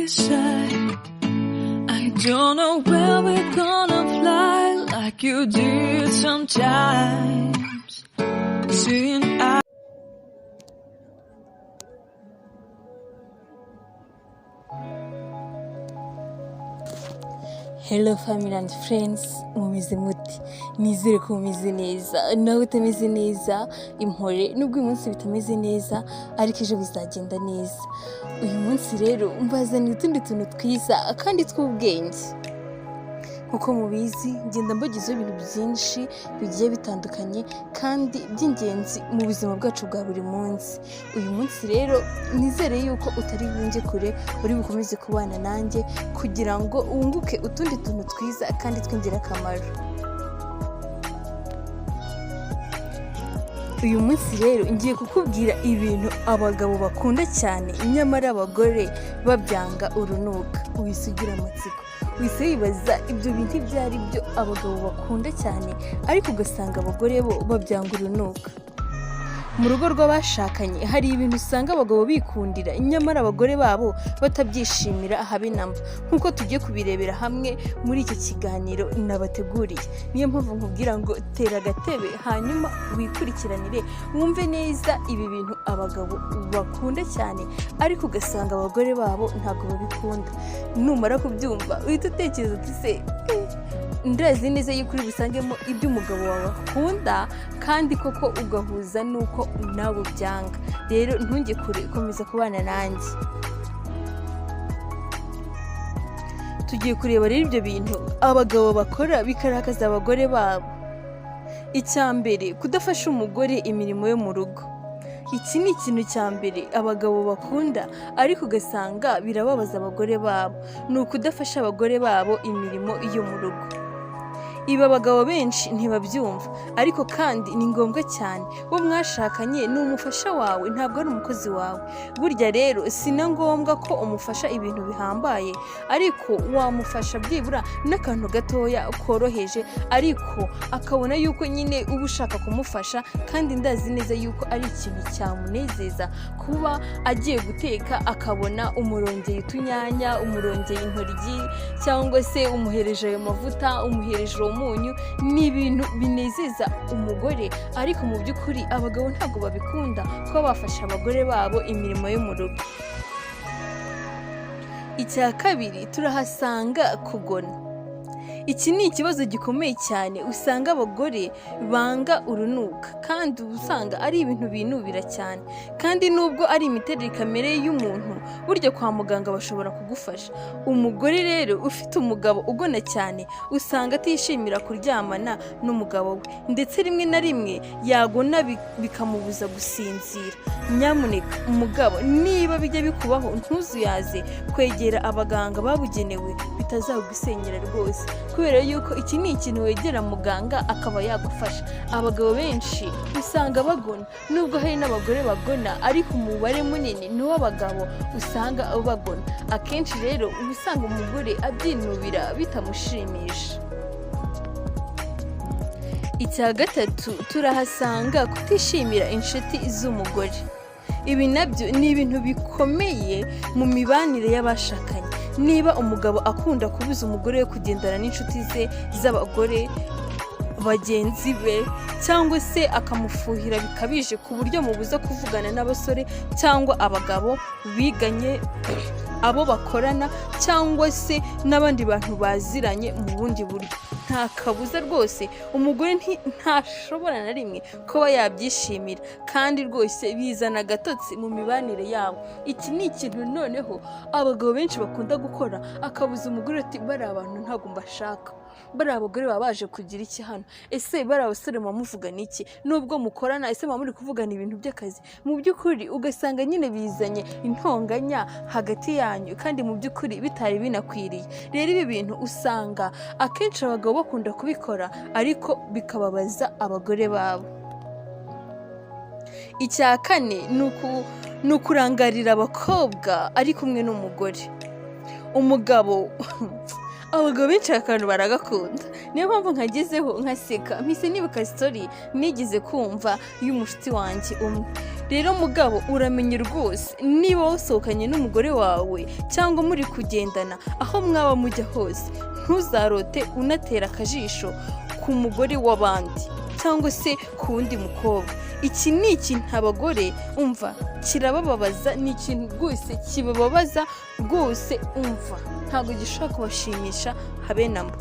be said. I don't know where we're gonna fly like you did sometimes. Seeing Hello family and friends, mumeze muti? Nizere ko mumeze neza. Nawe utameze neza, impore nubwo uyu munsi bitameze neza, ariko ejo bizagenda neza. Uyu munsi rero mbazaniye utundi tuntu twiza kandi tw'ubwenge. Nkuko mubizi, ngenda mbagezaho ibintu byinshi bigiye bitandukanye kandi by'ingenzi mu buzima bwacu bwa buri munsi. Uyu munsi rero nizere yuko utari bunge kure, uri bukomeze kubana nanjye kugira ngo wunguke utundi tuntu twiza kandi tw'ingirakamaro. Uyu munsi rero ngiye kukubwira ibintu abagabo bakunda cyane nyamara abagore babyanga urunuka. Wisigira amatsiko, wise wibaza ibyo bintu ibyo ari byo abagabo bakunda cyane ariko ugasanga abagore bo babyanga urunuka. Mu rugo rw'abashakanye hari ibintu usanga abagabo bikundira nyamara abagore babo batabyishimira habe namba, nkuko tugiye kubirebera hamwe muri iki kiganiro nabateguriye. Niyo mpamvu nkubwira ngo tera agatebe hanyuma wikurikiranire wumve neza ibi bintu abagabo bakunda cyane ariko ugasanga abagore babo ntabwo babikunda. Numara kubyumva uhita utekereza uti se ndazi neza yuko uri busangemo ibyo umugabo wawe akunda kandi koko ugahuza nuko nawe byanga. Rero ntunge kure, komeza kubana nanjye. Tugiye kureba rero ibyo bintu abagabo bakora bikarakaza abagore babo. Icya mbere, kudafasha umugore imirimo yo mu rugo. Iki ni ikintu cya mbere abagabo bakunda ariko ugasanga birababaza abagore babo, ni ukudafasha abagore babo imirimo yo mu rugo. Ibi abagabo benshi ntibabyumva ariko kandi ni ngombwa cyane. Uwo mwashakanye ni umufasha wawe, ntabwo ari umukozi wawe. Burya rero si na ngombwa ko umufasha ibintu bihambaye ariko wamufasha byibura n'akantu gatoya koroheje ariko akabona yuko nyine uba ushaka kumufasha. Kandi ndazi neza yuko ari ikintu cyamunezeza kuba agiye guteka akabona umurongeye utunyanya, umurongeye intoryi cyangwa se umuhereje ayo mavuta, umuhereje umunyu. Ni ibintu binezeza umugore ariko mu by'ukuri abagabo ntabwo babikunda kuba bafasha abagore babo imirimo yo mu rugo. Icya kabiri, turahasanga kugona. Iki ni ikibazo gikomeye cyane, usanga abagore banga urunuka kandi usanga ari ibintu binubira cyane. Kandi nubwo ari imiterere kamere y'umuntu, burya kwa muganga bashobora kugufasha. Umugore rero ufite umugabo ugona cyane usanga atishimira kuryamana n'umugabo we, ndetse rimwe na rimwe yagona bikamubuza gusinzira. Nyamuneka umugabo, niba bijya bikubaho ntuzuyaze kwegera abaganga babugenewe, bitazagusenyera rwose, kubera yuko iki ni ikintu wegera muganga akaba yagufasha. Abagabo benshi usanga bagona, nubwo hari n'abagore bagona ariko umubare munini ni w'abagabo usanga bagona. Akenshi rero usanga umugore abyinubira bitamushimisha. Icya gatatu, turahasanga kutishimira inshuti z'umugore. Ibi nabyo ni ibintu bikomeye mu mibanire y'abashakanye. Niba umugabo akunda kubuza umugore we kugendana n'inshuti ze z'abagore bagenzi be cyangwa se akamufuhira bikabije ku buryo mubuza kuvugana n'abasore cyangwa abagabo biganye, abo bakorana cyangwa se n'abandi bantu baziranye mu bundi buryo, nta kabuza rwose umugore ntashobora na rimwe kuba yabyishimira kandi rwose bizana agatotsi mu mibanire yabo. Iki ni ikintu noneho abagabo benshi bakunda gukora, akabuza umugore ati bari abantu ntabwo mbashaka, bari abagore baba baje kugira iki hano, ese bari abasore muvugana iki, nubwo mukorana ese muri kuvugana ibintu by'akazi. Mu by'ukuri ugasanga nyine bizanye intonganya hagati yanyu kandi mu by'ukuri bitari binakwiriye. Rero ibi bintu usanga akenshi abagabo bakunda kubikora ariko bikababaza abagore babo. Icya kane ni ukurangarira abakobwa ari kumwe n'umugore. Umugabo abagabo benshi akantu baragakunda, niyo mpamvu nkagezeho nkaseka mpise nibuka story nigeze kumva y'umushuti wanjye umwe. rero mugabo uramenye rwose niba wasohokanye n'umugore wawe cyangwa muri kugendana aho mwaba mujya hose ntuzarote unatera akajisho ku mugore w'abandi cyangwa se ku wundi mukobwa. Iki ni ikintu abagore umva kirabababaza, ni ikintu rwose kibababaza rwose umva ntabwo gishobora kubashimisha habe namba.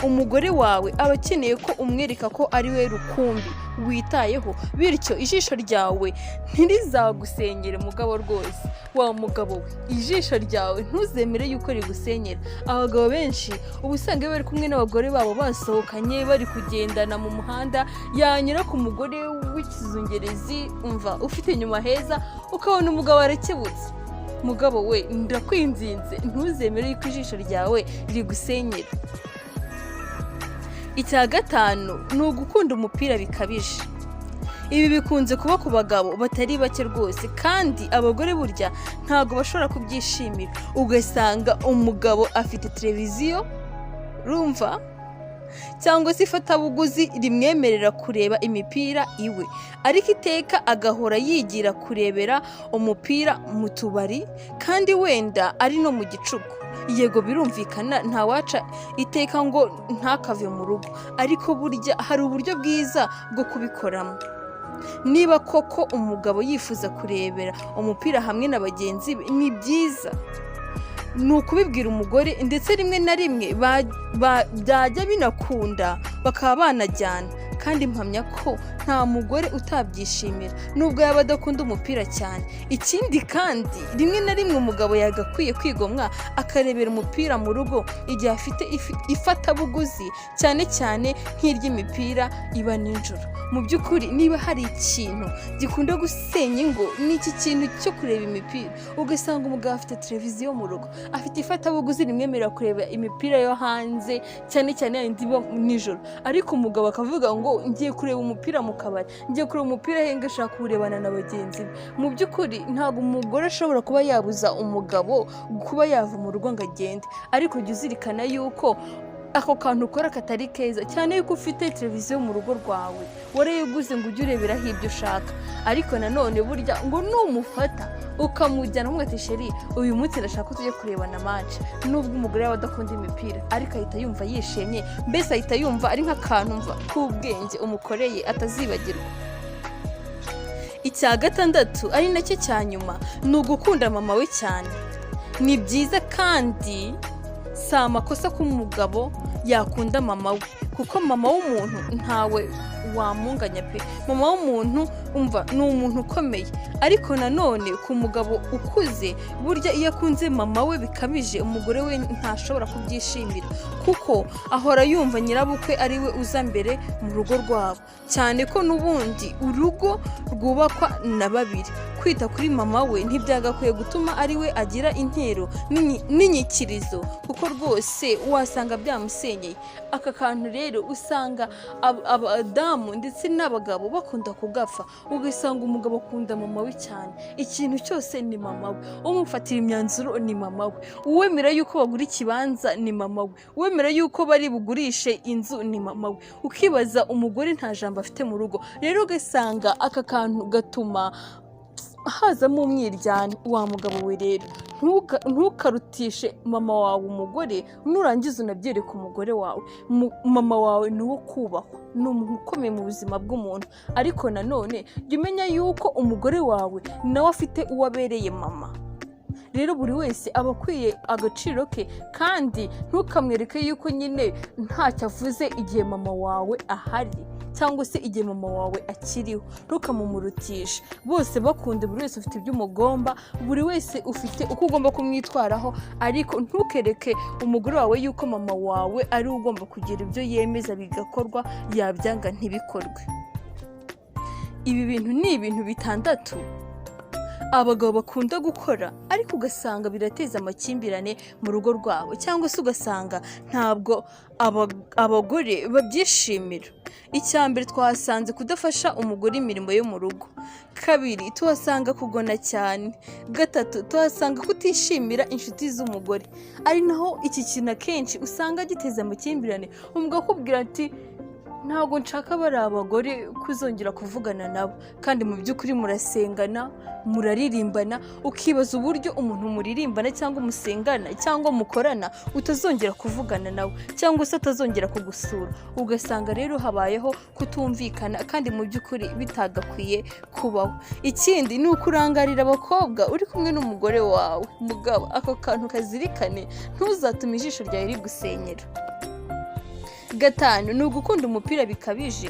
Umugore wawe aba akeneye ko umwereka ko ari we rukumbi witayeho, bityo ijisho ryawe ntirizagusenyere mugabo rwose. Wa mugabo we ijisho ryawe ntuzemere yuko rigusenyera. Abagabo benshi ubu usanga bari kumwe n'abagore babo basohokanye bari kugendana mu muhanda, yanyura ku mugore w'ikizungerezi umva ufite inyuma heza ukabona umugabo arakebutse. Mugabo we ndakwinginze ntuzemere yuko ijisho ryawe rigusenyera. Icya gatanu ni ugukunda umupira bikabije. Ibi bikunze kuba ku bagabo batari bake rwose, kandi abagore burya ntabwo bashobora kubyishimira. Ugasanga umugabo afite televiziyo rumva cyangwa se ifatabuguzi rimwemerera kureba imipira iwe, ariko iteka agahora yigira kurebera umupira mu tubari kandi wenda ari no mu gicuku. Yego birumvikana ntawaca iteka ngo ntakave mu rugo, ariko burya hari uburyo bwiza bwo kubikoramo. Niba koko umugabo yifuza kurebera umupira hamwe na bagenzi be ni byiza, ni ukubibwira umugore, ndetse rimwe na rimwe byajya binakunda bakaba banajyana, kandi mpamya ko nta mugore utabyishimira nubwo yaba adakunda umupira cyane. Ikindi kandi rimwe na rimwe umugabo yagakwiye kwigomwa akarebera umupira mu rugo igihe afite ifatabuguzi, cyane cyane nk'iry'imipira iba nijoro. Mu by'ukuri niba hari ikintu gikunda gusenya ingo ni iki kintu cyo kureba imipira. Ugasanga umugabo afite televiziyo mu rugo, afite ifatabuguzi rimwemerera kureba imipira yo hanze, cyane cyane yindi iba nijoro, ariko umugabo akavuga ngo ngiye kureba umupira mu kabari, ngiye kureba umupira henga ashaka kurebana na bagenzi be. Mu by'ukuri ntabwo umugore ashobora kuba yabuza umugabo kuba yava mu rugo ngo agende, ariko jya uzirikana yuko ako kantu ukora katari keza, cyane yuko ufite televiziyo mu rugo rwawe warayiguze ngo ujye ureberaho ibyo ushaka. Ariko nanone burya ngo numufata ukamujyana umwete sheri uyu munsi ndashaka ko tujye kurebana match, nubwo umugore yawe adakunda imipira ariko ahita yumva yishimye, mbese ahita yumva ari nk'akantu mva k'ubwenge umukoreye atazibagirwa. Icya gatandatu ari nacyo cya nyuma ni ugukunda mama we cyane. Ni byiza kandi si amakosa ko umugabo yakunda mama we, kuko mama w'umuntu ntawe wamunganya pe. Mama w'umuntu umva ni umuntu ukomeye, ariko nanone ku mugabo ukuze burya iyo akunze mama we bikabije umugore we ntashobora kubyishimira, kuko ahora yumva nyirabukwe ari we uza mbere mu rugo rwabo, cyane ko n'ubundi urugo rwubakwa na babiri. Kwita kuri mama we ntibyagakwiye gutuma ari we agira intero n'inyikirizo, kuko rwose wasanga byamusenyeye. Aka kantu rero usanga abadamu ndetse n'abagabo bakunda kugapfa, ugasanga umugabo akunda mama we cyane, ikintu cyose ni mama we, umufatira imyanzuro ni mama we, uwemera yuko bagura ikibanza ni mama we, uwemera yuko bari bugurishe inzu ni mama we. Ukibaza umugore nta jambo afite mu rugo, rero ugasanga aka kantu gatuma hazamo umwiryane. Wa mugabo we rero ntukarutishe mama wawe umugore, nurangiza unabyereka umugore wawe. Mama wawe ni uwo kubahwa, ni umuntu ukomeye mu buzima bw'umuntu, ariko nanone jya umenya yuko umugore wawe nawe afite uwo abereye mama. Rero buri wese aba akwiye agaciro ke, kandi ntukamwereke yuko nyine ntacyo avuze igihe mama wawe ahari cyangwa se igihe mama wawe akiriho. Ntukamumurutishe, bose bakunde, buri wese ufite ibyo umugomba, buri wese ufite uko ugomba kumwitwaraho, ariko ntukereke umugore wawe yuko mama wawe ari ugomba kugira ibyo yemeza bigakorwa, yabyanga ntibikorwe. Ibi bintu ni ibintu bitandatu abagabo bakunda gukora, ariko ugasanga birateza amakimbirane mu rugo rwabo, cyangwa se ugasanga ntabwo abagore babyishimira. Icya mbere twasanze kudafasha umugore imirimo yo mu rugo. Kabiri tuhasanga kugona cyane. Gatatu tuhasanga kutishimira inshuti z'umugore, ari naho iki kintu akenshi usanga giteza amakimbirane. Umugabo akubwira ati ntabwo nshaka bari abagore kuzongera kuvugana nabo, kandi mu by'ukuri murasengana muraririmbana, ukibaza uburyo umuntu muririmbana cyangwa musengana cyangwa mukorana utazongera kuvugana nawe cyangwa se atazongera kugusura, ugasanga rero habayeho kutumvikana kandi mu by'ukuri bitagakwiye kubaho. Ikindi ni ukurangarira abakobwa uri kumwe n'umugore wawe. Mugabo, ako kantu kazirikane, ntuzatume ijisho ryawe rigusenyera. 5 ni ugukunda umupira bikabije.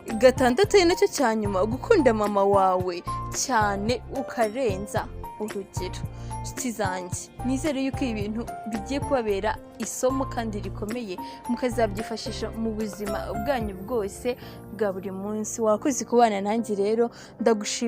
6 ari nacyo cya nyuma, gukunda mama wawe cyane ukarenza urugero. Nshuti zanjye, nizere yuko ibi bintu bigiye kubabera isomo kandi rikomeye, mukazabyifashisha mu buzima bwanyu bwose bwa buri munsi. Wakoze kubana nanjye rero, ndagushimira.